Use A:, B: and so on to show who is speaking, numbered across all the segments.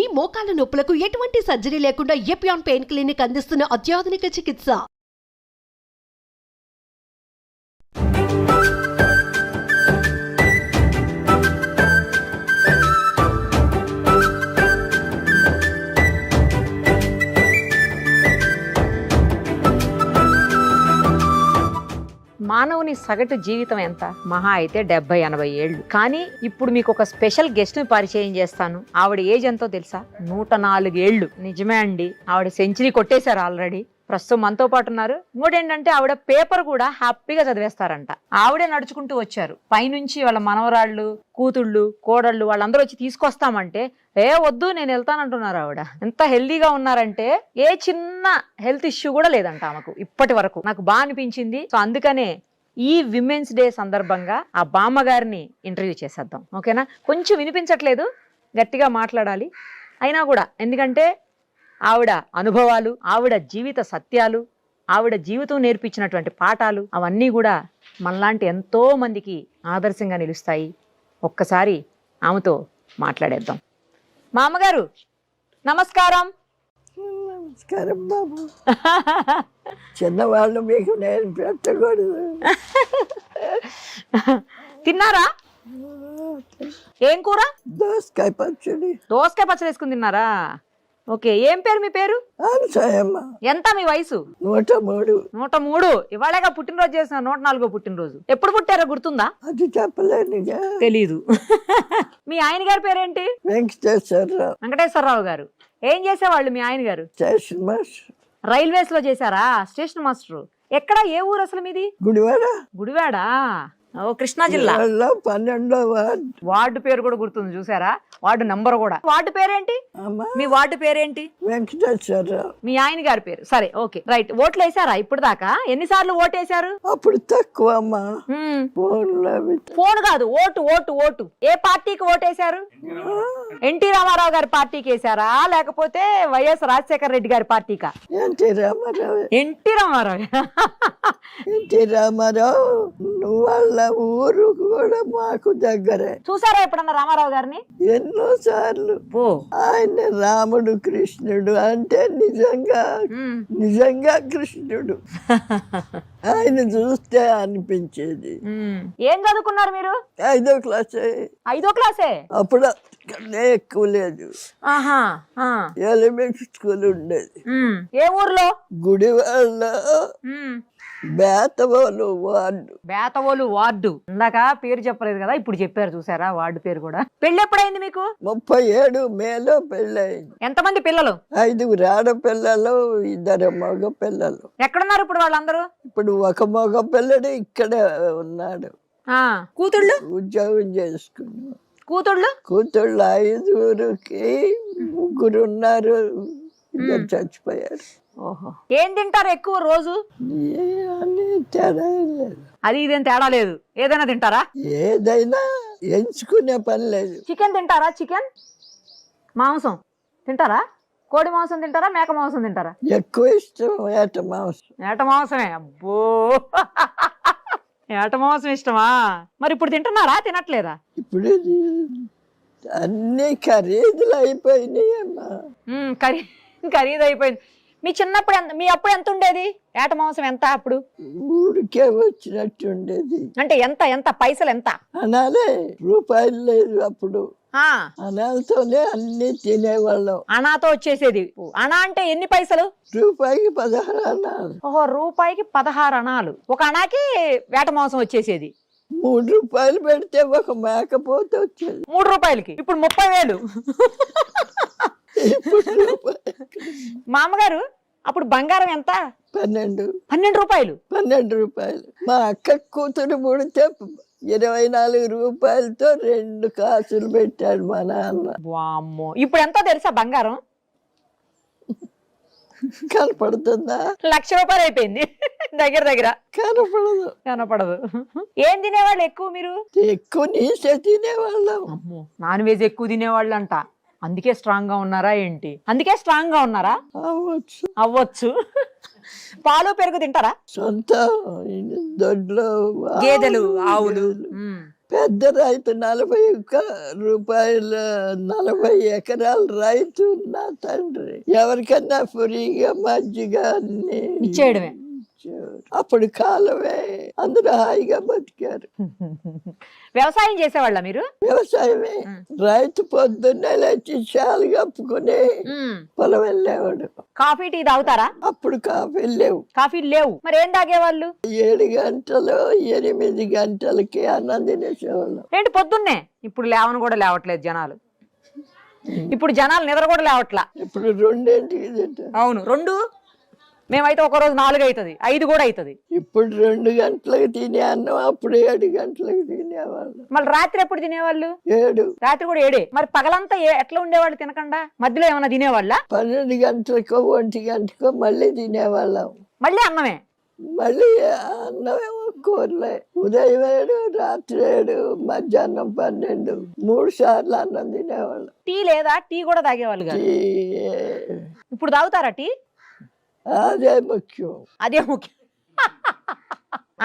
A: మీ మోకాల నొప్పులకు ఎటువంటి సర్జరీ లేకుండా ఎపియాన్ పెయిన్ క్లినిక్ అందిస్తున్న అత్యాధునిక చికిత్స.
B: మానవుని సగటు జీవితం ఎంత? మహా అయితే 70-80 ఏళ్ళు. కానీ ఇప్పుడు మీకు ఒక స్పెషల్ గెస్ట్ ని పరిచయం చేస్తాను. ఆవిడ ఏజ్ ఎంతో తెలుసా? 104 ఏళ్ళు. నిజమే అండి, ఆవిడ సెంచరీ కొట్టేశారు ఆల్రెడీ. ప్రస్తుతం మనతో పాటు ఉన్నారు. ఇంకోటేంటంటే ఆవిడ పేపర్ కూడా హ్యాపీగా చదివేస్తారంట. ఆవిడే నడుచుకుంటూ వచ్చారు. పైనుంచి వాళ్ళ మనవరాళ్ళు, కూతుళ్ళు, కోడళ్ళు వాళ్ళందరూ వచ్చి తీసుకొస్తామంటే వద్దు నేను వెళ్తానంటున్నారు. ఆవిడ ఎంత హెల్దీగా ఉన్నారంటే ఏ చిన్న హెల్త్ ఇష్యూ కూడా లేదంట ఆమెకు ఇప్పటి వరకు. నాకు బాగా అనిపించింది. సో అందుకనే ఈ విమెన్స్ డే సందర్భంగా ఆ బామ్మగారిని ఇంటర్వ్యూ చేసేద్దాం. ఓకేనా? కొంచెం వినిపించట్లేదు, గట్టిగా మాట్లాడాలి. అయినా కూడా ఎందుకంటే ఆవిడ అనుభవాలు, ఆవిడ జీవిత సత్యాలు, ఆవిడ జీవితం నేర్పించినటువంటి పాఠాలు అవన్నీ కూడా మనలాంటి ఎంతో మందికి ఆదర్శంగా నిలుస్తాయి. ఒక్కసారి ఆమెతో మాట్లాడేద్దాం. మా అమ్మగారు నమస్కారం.
C: నమస్కారం బాబు. చిన్నవాళ్ళు మీకు నేను పెట్టకూడదు.
B: తిన్నారా? ఏం కూర?
C: దోసకాయ పచ్చడి.
B: దోసకాయ పచ్చడి వేసుకుని తిన్నారా? ఓకే. ఏం పేరు మీ పేరు?
C: అనసూయమ్మ.
B: ఎంత మీ వయసు?
C: 103.
B: 103. ఇవాళగా పుట్టినరోజు చేసిన 104వ పుట్టినరోజు. ఎప్పుడు పుట్టారో గుర్తుందా?
C: అది చెప్పలేనుగా.
B: తెలీదు. మీ ఆయన గారి పేరేంటి?
C: వెంకటేశ్వరరావు.
B: వెంకటేశ్వరరావు గారు. ఏం చేసేవాళ్ళు మీ ఆయన గారు?
C: Station master.
B: రైల్వేస్ లో చేశారా? Station master. ఎక్కడ? ఏ ఊరు అసలు మీది?
C: గుడివాడ.
B: గుడివాడా? ఓ కృష్ణా జిల్లా.
C: 12వ వార్డు.
B: వార్డు పేరు కూడా గుర్తుంది చూసారా? వార్డు నంబర్ కూడా. వార్డు పేరేంటి? మీ వార్డు పేరేంటి?
C: వెంకటేశ్వరరావు.
B: మీ ఆయన గారి పేరు. సరే, ఓకే, రైట్. ఓట్లు వేసారా ఇప్పుడు దాకా? ఎన్నిసార్లు ఓటేశారు?
C: అప్పుడు తక్కువ అమ్మా.
B: ఫోన్ కాదు, ఓటు ఓటు ఓటు. ఏ పార్టీకి ఓటేశారు? ఎన్టీ రామారావు గారి పార్టీకి వేసారా లేకపోతే వైఎస్ రాజశేఖర రెడ్డి గారి పార్టీకా?
C: NT Ramarao.
B: NT Ramarao.
C: NT Ramarao వాళ్ళ ఊరు కూడా మాకు దగ్గరే.
B: చూసారా ఎప్పుడన్నా రామారావు గారిని?
C: ఎన్నో సార్లు. ఆయన రాముడు కృష్ణుడు అంటే నిజంగా కృష్ణుడు. ఆయన చూస్తే అనిపించేది.
B: ఏం చదువుకున్నారు మీరు?
C: 5వ క్లాసే.
B: 5వ క్లాసే?
C: అప్పుడు ఎక్కువ లేదు. ఎలిమెంటరీ స్కూల్ ఉండేది.
B: ఏ ఊర్లో?
C: గుడివాడ. బేతవోలు వార్డు.
B: బేతవోలు వార్డు. ఇందాక పేరు చెప్పలేదు కదా, ఇప్పుడు చెప్పారు చూసారా వార్డు పేరు కూడా. పెళ్లి ఎప్పుడైంది మీకు?
C: 37 మేలో పెళ్ళయింది.
B: ఎంతమంది పిల్లలు?
C: 5 ఆడపిల్లలు, 2 మగ పిల్లలు.
B: ఎక్కడున్నారు ఇప్పుడు వాళ్ళందరూ?
C: ఇప్పుడు ఒక మగ పిల్లడు ఇక్కడే ఉన్నాడు.
B: కూతుళ్ళు?
C: ఉద్యోగం చేసుకున్నాడు.
B: కూతుళ్ళు?
C: కూతుళ్ళు 5కి 3 ఉన్నారు, 2 చచ్చిపోయారు.
B: ఓహో. ఏం తింటారు ఎక్కువ రోజు?
C: తేడా లేదు.
B: అది ఇదేం తేడా లేదు, ఏదైనా తింటారా?
C: ఏదైనా ఎంచుకునే పని లేదు.
B: చికెన్ తింటారా? చికెన్ మాంసం తింటారా? కోడి మాంసం తింటారా? మేక మాంసం తింటారా?
C: ఎక్కువ ఇష్టం ఏట మాంసం.
B: ఏట మాంసమే. అబ్బో, ఏట మాంసం ఇష్టమా? మరి ఇప్పుడు తింటున్నారా? తినట్లేదా?
C: ఇప్పుడు అన్ని ఖరీదులు అయిపోయినాయి అమ్మా.
B: ఖరీదు అయిపోయింది. మీ చిన్నప్పుడు మీ అప్పుడు ఎంత ఉండేది ఏట మాంసం? ఎంత అప్పుడు?
C: ఊరికే వచ్చినట్టు ఉండేది.
B: అంటే ఎంత ఎంత పైసలు ఎంత?
C: అనాలే రూపాయలు లేదు అప్పుడు. అనాలతోనే అన్ని తినేవాళ్ళం.
B: అనాతో వచ్చేసేది. అనా అంటే ఎన్ని పైసలు?
C: రూపాయికి 16 అనాలు.
B: ఓహో, రూపాయికి 16 అనాలు. ఒక అనాకి వేట మాంసం వచ్చేసేది.
C: 3 రూపాయలు పెడితే ఒక మేకపోతే వచ్చేది.
B: 3 రూపాయలకి ఇప్పుడు 30,000. మామగారు అప్పుడు బంగారం ఎంత? 12 రూపాయలు.
C: 12 రూపాయలు. మా అక్క కూతురు పుడితే 24 రూపాయలతో 2 కాసులు పెట్టాడు మా నాన్న.
B: వామ్మో, ఇప్పుడు ఎంతో తెలుసా బంగారం?
C: కనపడుతుందా?
B: 1,00,000 రూపాయలు అయిపోయింది దగ్గర దగ్గర. కనపడదు. ఏం తినేవాళ్ళు ఎక్కువ మీరు?
C: ఎక్కువ నీసే తినేవాళ్ళం.
B: అమ్మో, నాన్ వెజ్ ఎక్కువ తినేవాళ్ళు అంట. అందుకే స్ట్రాంగ్ గా ఉన్నారా ఏంటి? అందుకే స్ట్రాంగ్ గా ఉన్నారా? అవ్వచ్చు. పాలు పెరుగు తింటారా?
C: సొంత దొడ్లో
B: గేదెలు, ఆవులు,
C: పెద్ద రైతు 40 ఎకరాల రైతు నా తండ్రి. ఎవరికన్నా ఫ్రీగా మజ్జిగ అన్ని
B: ఇచ్చేయడమే.
C: అప్పుడు కాలమే, అందరూ హాయిగా బతికారు.
B: వ్యవసాయం చేసేవాళ్ళ మీరు?
C: వ్యవసాయమే. రైతు పొద్దున్నే లేచి చాలు కప్పుకుని పొలం వెళ్ళేవాడు.
B: కాఫీ టీ తాగుతారా?
C: అప్పుడు కాఫీ లేవు.
B: కాఫీలు లేవు, మరి ఏం తాగేవాళ్ళు?
C: 7 గంటలు 8 గంటలకి అన్నం తినేసేవాళ్ళం.
B: ఏంటి పొద్దున్నే? ఇప్పుడు లేవని కూడా లేవట్లేదు జనాలు. ఇప్పుడు జనాలు నిద్ర కూడా లేవట్లా.
C: ఇప్పుడు 2 తింటారు.
B: అవును, 2. మేమైతే ఒక రోజు 4 అవుతుంది, 5 కూడా అవుతుంది.
C: ఇప్పుడు 2 గంటలకు తినే అన్నం అప్పుడు 7 గంటలకు తినేవాళ్ళు.
B: మళ్ళీ రాత్రి ఎప్పుడు తినేవాళ్ళు?
C: 7.
B: రాత్రి కూడా 7. మరి పగలంతా ఎట్లా ఉండేవాళ్ళు తినకుండా? మధ్యలో ఏమైనా తినేవాళ్ళ?
C: 12 గంటలకో 1 గంటకో మళ్ళీ తినేవాళ్ళం.
B: మళ్ళీ అన్నమే?
C: మళ్ళీ అన్నమేమో కూరలే. ఉదయం 7, రాత్రి 7, మధ్యాహ్నం 12, 3 సార్లు అన్నం తినేవాళ్ళం.
B: టీ లేదా? టీ కూడా తాగేవాళ్ళు కాదు. ఇప్పుడు తాగుతారా టీ?
C: అదే ముఖ్యం.
B: అదే ముఖ్యం.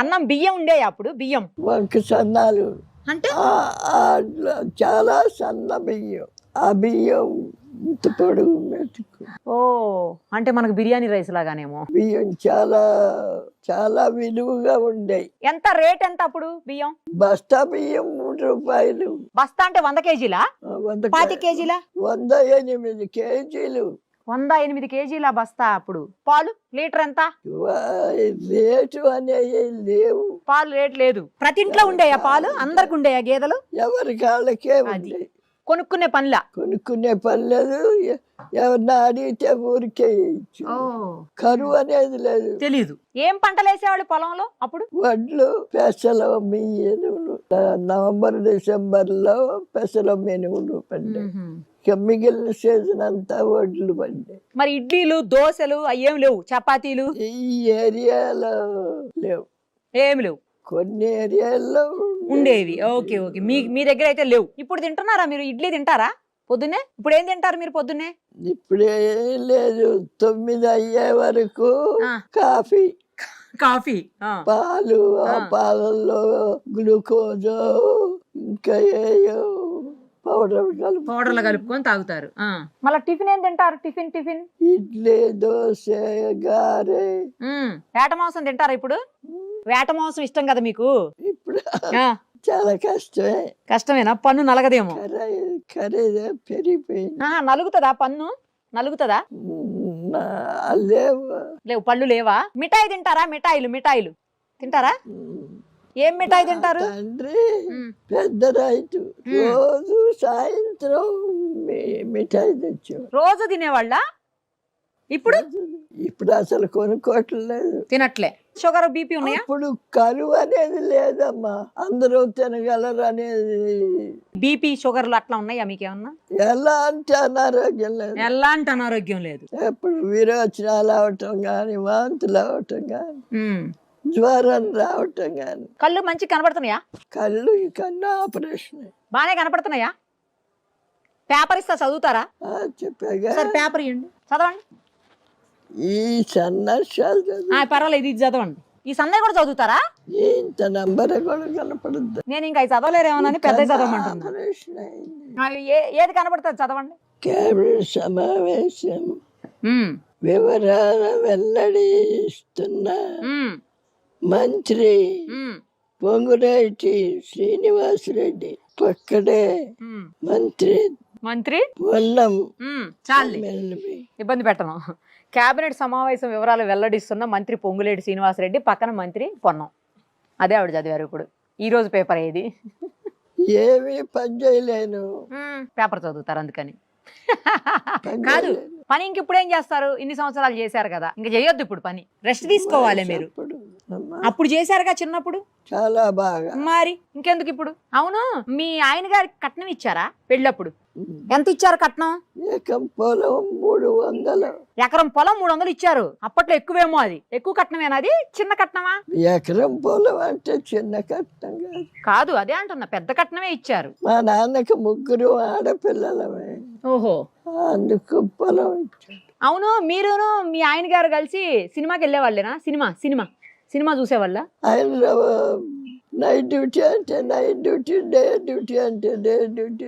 B: అన్నం బియ్యం ఉండేవి అప్పుడు? బియ్యం
C: వంక సన్నాలు
B: అంటే
C: చాలా సన్న బియ్యం. ఆ బియ్యం ఇంత పొడుగు మెతుకు.
B: ఓ, అంటే మనకు బిర్యానీ రైస్ లాగానేమో.
C: బియ్యం చాలా చాలా విలువగా ఉండేవి.
B: ఎంత రేట్ ఎంత అప్పుడు బియ్యం?
C: బస్తా బియ్యం 3 రూపాయలు.
B: బస్తా అంటే 100 కేజీలా? 25 కేజీలా?
C: 108 కేజీలు.
B: 108 కేజీల బస్తా. అప్పుడు పాలు లీటర్ ఎంత?
C: రేటు అనేవి లేవు.
B: పాలు రేట్ లేదు. ప్రతి ఇంట్లో ఉండేయా పాలు? అందరికి ఉండేయా గేదెలు?
C: ఎవరి కాళ్ళకే ఉంది.
B: కొనుక్కునే పనిలా?
C: కొనుక్కునే పని లేదు. ఎవరిని అడిగితే ఊరికే ఇచ్చు. కరువు అనేది లేదు.
B: తెలీదు. ఏం పంటలు వేసేవాళ్ళు పొలంలో అప్పుడు?
C: వడ్లు, పెసలు, మినువులు. నవంబర్ డిసెంబర్ లో పెసలు మినువులు పడ్డాయి. మిగిలిన సీజన్ అంతా వడ్లు పడ్డాయి.
B: మరి ఇడ్లీలు దోశలు అయ్యేం లేవు? చపాతీలు
C: ఈ ఏరియాలో లేవు.
B: ఏమి లేవు.
C: కొన్ని ఏరియాల్లో
B: ఉండేవి. Okay okay. మీ దగ్గర అయితే లేవు. ఇప్పుడు తింటున్నారా మీరు? ఇడ్లీ తింటారా పొద్దున్నే? ఇప్పుడు ఏం తింటారు మీరు పొద్దున్నే?
C: ఇప్పుడే లేదు. 9 అయ్యే వరకు కాఫీ.
B: కాఫీ,
C: పాలు. ఆ పాలల్లో గ్లూకోజ్ ఇంకా ఏయో
B: పౌడర్లు కలుపుకొని తాగుతారు. మళ్ళీ టిఫిన్ ఏం తింటారు? టిఫిన్
C: ఇడ్లీ, దోశ, గారె.
B: వేట మాంసం తింటారా ఇప్పుడు? వేట మాంసం ఇష్టం కదా మీకు?
C: ఇప్పుడు చాలా కష్టమే.
B: కష్టమేనా? పన్ను నలగదేమో.
C: ఖరీదు పెరిగిపోయింది.
B: నలుగుతుందా పన్ను? నలుగుతుందా? లేవు. పళ్ళు లేవా? మిఠాయి తింటారా? మిఠాయిలు తింటారా? ఏం మిఠాయి తింటారు?
C: తండ్రి పెద్ద రైతు. రోజు సాయంత్రం మిఠాయి తెచ్చు.
B: రోజు తినేవాళ్ళ? ఇప్పుడు
C: అసలు కొనుక్కోవట్లేదు.
B: తినట్లే. షుగర్ బీపీ ఉన్నాయా?
C: ఇప్పుడు కరువు అనేది లేదమ్మా. అందరూ తినగలరు అనేది.
B: బీపీ షుగర్లు అట్లా ఉన్నాయా మీకేమన్నా?
C: ఎలాంటి అనారోగ్యం లేదు.
B: ఎలాంటి అనారోగ్యం లేదు.
C: ఎప్పుడు విరోచనాలు అవటం గాని, వాంతులు అవటం గాని, జ్వరం రావటం గాని.
B: కళ్ళు మంచి కనబడుతున్నాయా?
C: కళ్ళు కన్నా ఆపరేషన్
B: బానే కనపడుతున్నాయా? పేపర్ ఇస్తా, చదువుతారా?
C: చెప్పాగా.
B: సరే పేపర్ ఇవ్వండి, చదవండి.
C: ఈ సన్నాసాలు
B: పర్వాలేదు, ఇది చదవండి. ఈ సన్నయ్య కూడా చదువుతారా?
C: ఇంత నంబర్ కూడా కనపడుద్ది.
B: నేను ఇంకా చదవలేరేమోనని పెద్ద చదవమంటున్నా. ఏది కనపడుతుంది చదవండి.
C: కేబినెట్ సమావేశం వివరాల వెల్లడిస్తున్న మంత్రి పొంగులేటి శ్రీనివాసరెడ్డి. పక్కడే మంత్రి పొన్నం.
B: చాలు, ఇబ్బంది పెట్టను. కేబినెట్ సమావేశం వివరాలు వెల్లడిస్తున్న మంత్రి పొంగులేటి శ్రీనివాసరెడ్డి, పక్కన మంత్రి పొన్నం. అదే ఆవిడ చదివారు. ఇప్పుడు ఈ రోజు పేపర్ ఏది?
C: ఏమీ పని చేయలేను.
B: పేపర్ చదువుతారు అందుకని. కాదు, పని ఇంక ఇప్పుడు ఏం చేస్తారు? ఇన్ని సంవత్సరాలు చేశారు కదా, ఇంక చేయొద్దు ఇప్పుడు పని. రెస్ట్ తీసుకోవాలి మీరు. అప్పుడు చేశారుగా చిన్నప్పుడు
C: చాలా బాగా.
B: మరి ఇంకెందుకు ఇప్పుడు? అవును, మీ ఆయన గారికి కట్నం ఇచ్చారా పెళ్ళప్పుడు? ఎంత ఇచ్చారు కట్నం?
C: ఎకరం పొలం 300.
B: ఎకరం పొలం 300 ఇచ్చారు. అప్పట్లో ఎక్కువేమో. అది ఎక్కువ కట్నమేనా? అది చిన్న కట్నమా?
C: ఎకరం పొలం అంటే చిన్న కట్నం
B: కాదు. అదే అంటున్నా, పెద్ద కట్నమే ఇచ్చారు.
C: మా నాన్నకి 3 ఆడపిల్లలమే.
B: ఓహో,
C: అందుకు పొలం ఇచ్చారు.
B: అవును, మీరును మీ ఆయన గారు కలిసి సినిమాకి వెళ్ళేవాళ్ళేనా? సినిమా చూసేవాళ్ళ?
C: ఆయన నైట్ డ్యూటీ అంటే నైట్ డ్యూటీ, డే డ్యూటీ అంటే డే డ్యూటీ,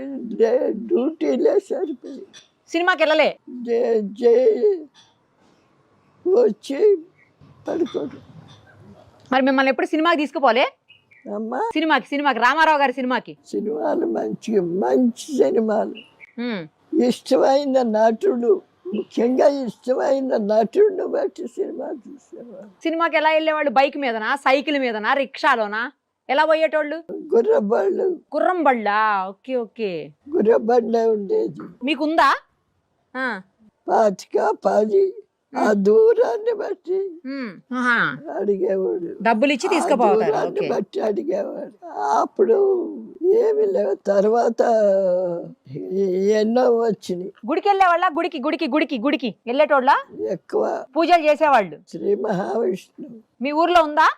C: డ్యూటీలే సరిపోయి
B: సినిమాకి వెళ్ళలే?
C: వచ్చి పడుకోడు.
B: మరి మిమ్మల్ని ఎప్పుడు సినిమాకి తీసుకుపోలే?
C: అమ్మా
B: సినిమాకి రామారావు గారి సినిమాకి?
C: సినిమాలు మంచి సినిమాలు, ఇష్టమైన నటుడు, ముఖ్యంగా ఇష్టమైన నటుడిని బట్టి సినిమా చూసేవాళ్ళు.
B: సినిమాకి ఎలా వెళ్ళేవాళ్ళు? బైక్ మీదనా, సైకిల్ మీదనా, రిక్షాలోనా, ఎలా పోయేటోళ్ళు? గుర్రం బళ్ళా? ఓకే ఓకే,
C: గుర్రబండే ఉండేది.
B: మీకుందా?
C: 10 ఆ దూరాన్ని బట్టి అడిగేవాడు,
B: డబ్బులు ఇచ్చి తీసుకుపోతారు.
C: బట్టి అడిగేవాడు. అప్పుడు ఏమి లేవు, తర్వాత ఎన్నో వచ్చినాయి.
B: గుడికి వెళ్ళేవాళ్ళ? గుడికి వెళ్ళేటోళ్ళ?
C: ఎక్కువ
B: పూజలు చేసేవాళ్ళు.
C: శ్రీ మహావిష్ణు
B: మీ ఊర్లో ఉందా?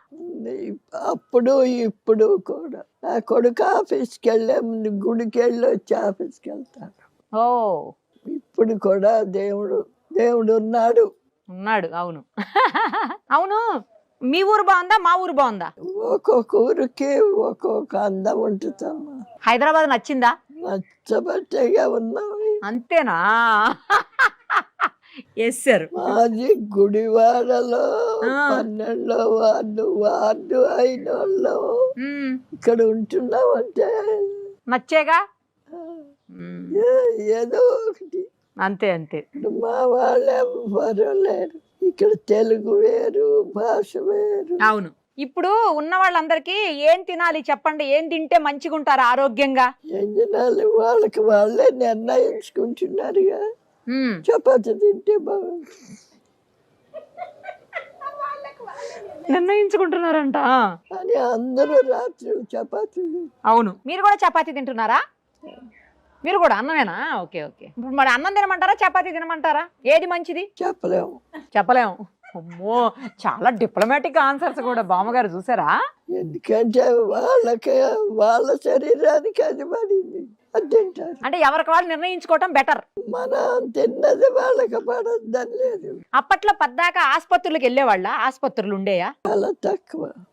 C: అప్పుడు ఇప్పుడు కూడా. నా కొడుకు ఆఫీస్కి వెళ్ళే ముందు గుడికి వెళ్ళి వచ్చి ఆఫీస్కి వెళ్తాను.
B: ఓ,
C: ఇప్పుడు కూడా దేవుడు ఉన్నాడు.
B: అవును. అవును, మీ ఊరు బాగుందా, మా ఊరు బాగుందా?
C: ఒక్కొక్క ఊరికి ఒక్కొక్క అందం ఉంటుందమ్మా.
B: హైదరాబాద్ నచ్చిందా?
C: నచ్చబట్టేగా ఉన్నాం.
B: అంతేనా? Yes sir.
C: మాది గుడివాడలో 12వ వార్డు అయిన వాళ్ళు ఇక్కడ ఉంటున్నామంటే
B: నచ్చేగా,
C: ఏదో ఒకటి.
B: అంతే.
C: మా వాళ్ళు ఎవరు లేరు ఇక్కడ, తెలుగు వేరు, భాష వేరు.
B: అవును. ఇప్పుడు ఉన్న వాళ్ళందరికీ ఏం తినాలి చెప్పండి? ఏం తింటే మంచిగా ఉంటారు ఆరోగ్యంగా?
C: ఏం తినాలి వాళ్ళకి వాళ్ళే నిర్ణయించుకుంటున్నారుగా. చపాతి తింటే బాగుంటుంది
B: నిర్ణయించుకుంటున్నారంట
C: అని అందరూ రాత్రి చపాతీ.
B: అవును, మీరు కూడా చపాతీ తింటున్నారా? మీరు కూడా అన్నమేనా? ఓకే. ఇప్పుడు మరి అన్నం తినమంటారా, చపాతీ తినమంటారా? ఏది మంచిది? చెప్పలేము. అమ్మో, చాలా డిప్లొమాటిక్ ఆన్సర్స్ కూడా బామ్మగారు, చూసారా?
C: ఎందుకంటే వాళ్ళ శరీరానికి అది పడింది, అది తింటారు.
B: అంటే ఎవరికి వాళ్ళు నిర్ణయించుకోవటం బెటర్.
C: మనం తిన్నది వాళ్ళకి పడద్దని లేదు.
B: అప్పట్లో పద్దాక ఆసుపత్రులకు వెళ్ళేవాళ్ళ? ఆసుపత్రులు ఉండేయా?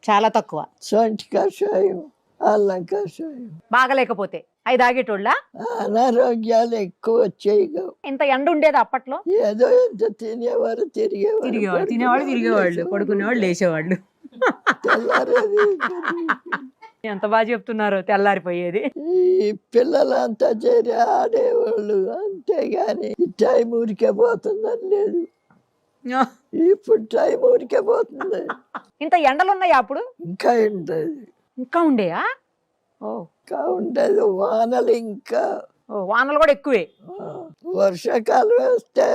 C: చాలా తక్కువ. సొంటి కషాయం, అల్లం కషాయం.
B: బాగలేకపోతే అవి తాగేటోళ్ళ?
C: అనారోగ్యాలు ఎక్కువ వచ్చాయి.
B: ఇంత ఎండ ఉండేది అప్పట్లో?
C: ఏదో ఎంత తినేవారు,
B: తిరిగేవాళ్ళు, పడుకునేవాళ్ళు, లేచేవాళ్ళు. ఎంత బాగా చెప్తున్నారు. తెల్లారిపోయేది.
C: ఈ పిల్లలంతా చేరి ఆడేవాళ్ళు, అంతేగాని టైం ఊరికే పోతుందని లేదు. ఇప్పుడు టైం ఊరికే పోతుంది.
B: ఇంత ఎండలు ఉన్నాయా అప్పుడు?
C: ఇంకా ఉండేది.
B: ఇంకా ఉండేయా?
C: ఇంకా ఉండేది. వానలు
B: వానలు కూడా ఎక్కువే.
C: వర్షాకాలం వస్తే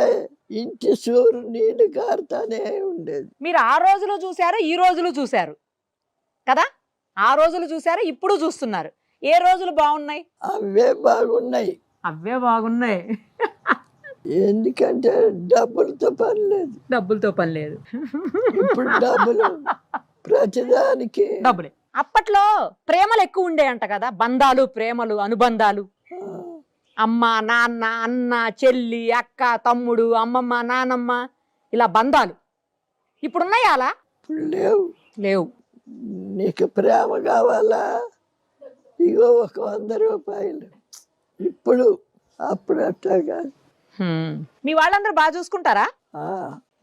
C: ఇంటి సూరు నీళ్లు కారుతానే ఉండేది.
B: మీరు ఆ రోజులు చూసారు, ఈ రోజులు చూసారు కదా? ఆ రోజులు చూసారు, ఇప్పుడు చూస్తున్నారు. ఏ రోజులు బాగున్నాయి?
C: అవే బాగున్నాయి. ఎందుకంటే డబ్బులతో పని లేదు. ఇప్పుడు డబ్బులు ప్రతిదానికి
B: డబ్బులే. అప్పట్లో ప్రేమలు ఎక్కువ ఉండేయంట కదా? బంధాలు, ప్రేమలు, అనుబంధాలు. అమ్మ, నాన్న, అన్న, చెల్లి, అక్క, తమ్ముడు, అమ్మమ్మ, నానమ్మ, ఇలా బంధాలు. ఇప్పుడున్నాయా అలా? లేవు.
C: నీకు ప్రేమ కావాలా, ఇగో 100 రూపాయలు. అప్పుడు అట్లా కాదు.
B: మీ వాళ్ళందరూ బాగా చూసుకుంటారా?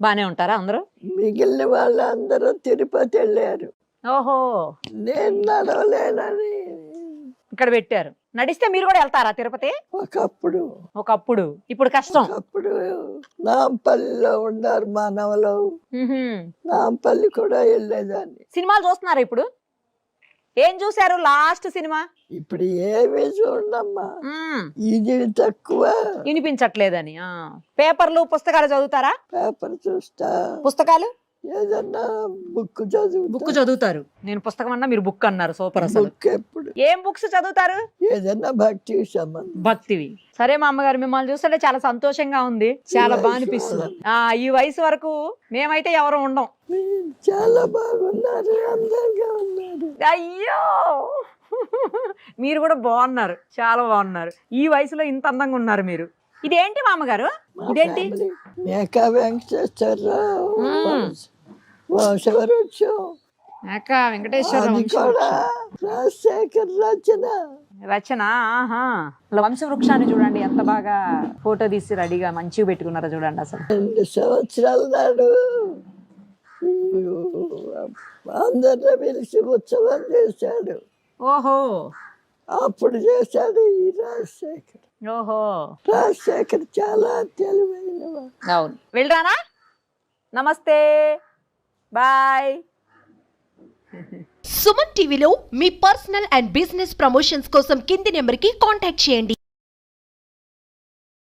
B: బానే ఉంటారా అందరూ?
C: మిగిలిన వాళ్ళందరూ తిరుపతి వెళ్ళారు.
B: ఓహో,
C: నేను నడవలేనని
B: ఇక్కడ పెట్టారు. నడిస్తే మీరు కూడా వెళ్తారా తిరుపతి?
C: ఒకప్పుడు.
B: ఇప్పుడు కష్టం.
C: అప్పుడు నాంపల్లిలో ఉన్నారు మానవులు. నాంపల్లి కూడా వెళ్ళేదాన్ని.
B: సినిమాలు చూస్తున్నారా ఇప్పుడు? ఏం చూసారు లాస్ట్ సినిమా?
C: ఇప్పుడు ఏమీ చూడమ్మా, ఇది తక్కువ.
B: వినిపించట్లేదని. పేపర్లు, పుస్తకాలు చదువుతారా?
C: పేపర్ చూస్తా.
B: పుస్తకాలు?
C: ఏదన్నా బుక్
B: చదువుతారు. నేను పుస్తకం అన్నా, మీరు బుక్ అన్నారు. సూపర్. అసలు ఏం బుక్స్ చదువుతారు?
C: ఏదన్నా
B: భక్తివి. సరే మా అమ్మగారు, మిమ్మల్ని చూస్తుంటే చాలా సంతోషంగా ఉంది, చాలా బాగా అనిపిస్తుంది. ఈ వయసు వరకు మేమైతే ఎవరు ఉండం.
C: చాలా బాగున్నారు, అందంగా ఉన్నారు.
B: అయ్యో, మీరు కూడా బాగున్నారు, చాలా బాగున్నారు. ఈ వయసులో ఇంత అందంగా ఉన్నారు మీరు. ఇదేంటి మామగారు? ఇదేంటి?
C: మేకా వెంకటేశ్వరరావు వంశవృక్షం
B: అక్క వెంకటేశ్వర
C: అది కూడా రాజశేఖర్ రచన.
B: రచన. ఆహా, వంశవృక్షాన్ని చూడండి ఎంత బాగా ఫోటో తీసి రెడీగా మంచిగా పెట్టుకున్నారో చూడండి అసలు.
C: 2 సంవత్సరాల నాడు అందరిని పిలిచి ఉత్సవం చేశాడు.
B: ఓహో
C: అప్పుడు చేశాడు ఈ రాజశేఖర్.
B: ఓహో
C: రాజశేఖర్ చాలా తెలివైనవాడు.
B: అవును. వెళ్ళరానా? నమస్తే, బాయ్.
A: సుమన్ టీవీలో మీ పర్సనల్ అండ్ బిజినెస్ ప్రమోషన్స్ కోసం కింది నెంబర్కి కాంటాక్ట్ చేయండి.